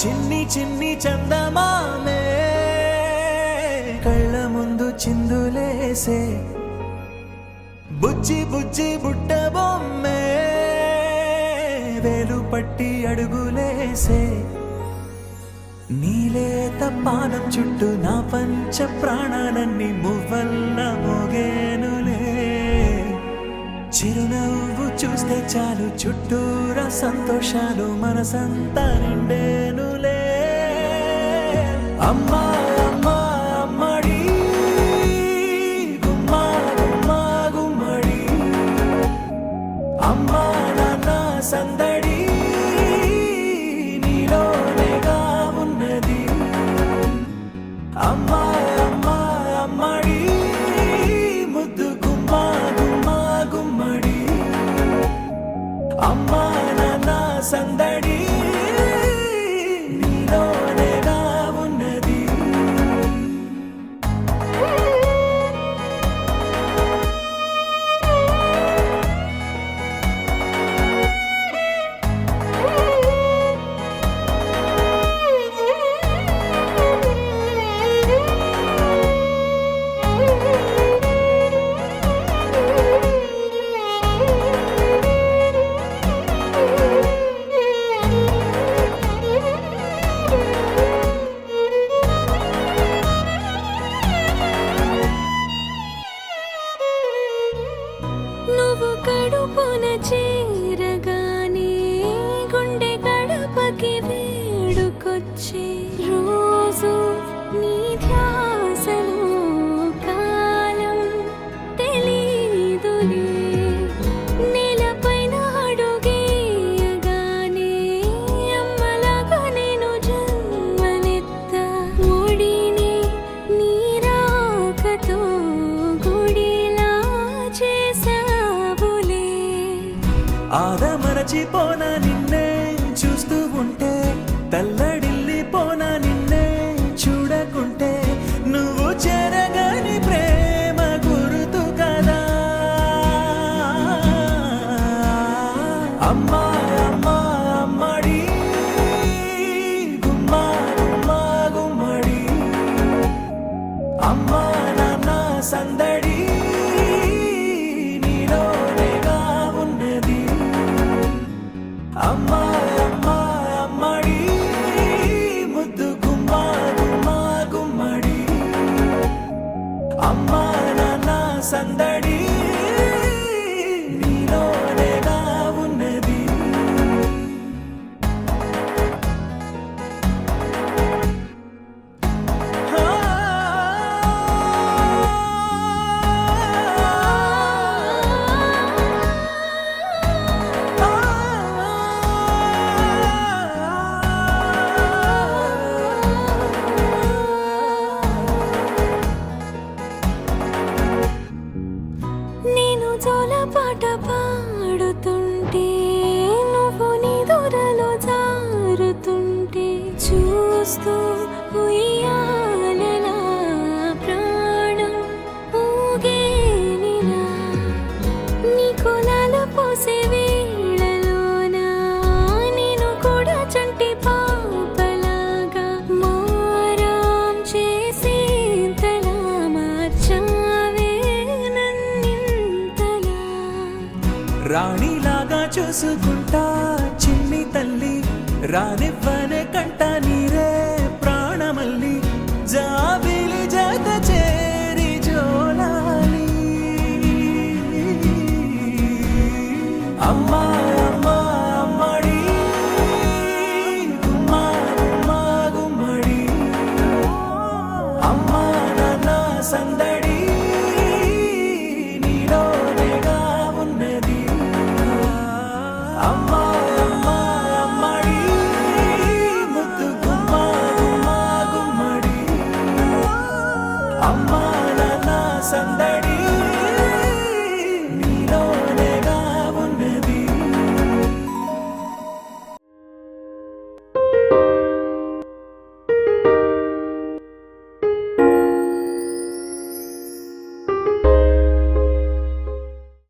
చిన్ని చిన్ని చందమామే కళ్ళ ముందు చిందులేసే, బుజ్జి బుజ్జి బుట్ట బొమ్మే వేలు పట్టి అడుగులేసే, నీలేత పానం చుట్టూ నా పంచ ప్రాణాలన్నీ మువ్వల్ల మోగేనులే. చిరునవ్వు చూస్తే చాలు చుట్టూరా సంతోషాలు మనసంతా నిండేనులే. అమ్మా అమ్మా అమ్మడి గుమ్మా గుమ్మా గుమ్మడి, అమ్మా నాన్న సందడి నీలోనేగా ఉన్నది. అమ్మా అమ్మా అమ్మడి ముద్దు గుమ్మా గుమ్మా గుమ్మడి, అమ్మా నాన్న సందడి నీలోనేగా ఉన్నది. నువ్వు కడుపున చేరగానే గుండె గడపకి వేడుకొచ్చే రోజు, నీ ధ్యాసలో కాలం తెలీదులే. నేలపైన అడుగేయగానే అమ్మలాగా నేను జన్మనెత్త, ఒడిని నీ రాకతో గుడిలా చేసావులే. ఆదమరచిపోనా నిన్నే చూస్తూ ఉంటే, తల్లడిల్లిపోనా నిన్నే చూడకుంటే, నువ్వు చెరగని ప్రేమ గుర్తు కదా. అమ్మా అమ్మా అమ్మడి గుమ్మా గుమ్మా గుమ్మడి, అమ్మా నాన్న సందడి నీలోనేగా ఉన్నది. అమ్మా అమ్మా అమ్మడి ముద్దు గుమ్మా గుమ్మా గుమ్మడి, అమ్మా నాన్న సందడి నీలోనేగా ఉన్నది. నేను జోలపాట పాడుతుంటే, నువ్వు నీ దూరలో జారుతుంటే, చూస్తూ ఉయ్యాలలా ప్రాణం ఊగేనిలా. నీ కులాల పోసే వేళలోన నేను కూడా చంటి పాపలాగా మారాం చేసేంతలా మార్చావే నన్నింతలా. రాణిలాగా చూసుకుంటా చిన్ని తల్లి, రానివ్వనే కంట నీరే ప్రాణమల్లి, జాబిలి జత చేరి జోలాలి. అమ్మా అమ్మా అమ్మడి గుమ్మా గుమ్మా గుమ్మడి, అమ్మా నాన్న సందడి నీలోనేగా ఉన్నది. అమ్మా అమ్మా అమ్మడి ముద్దు గుమ్మా గుమ్మా గుమ్మడి, అమ్మా నాన్న సందడి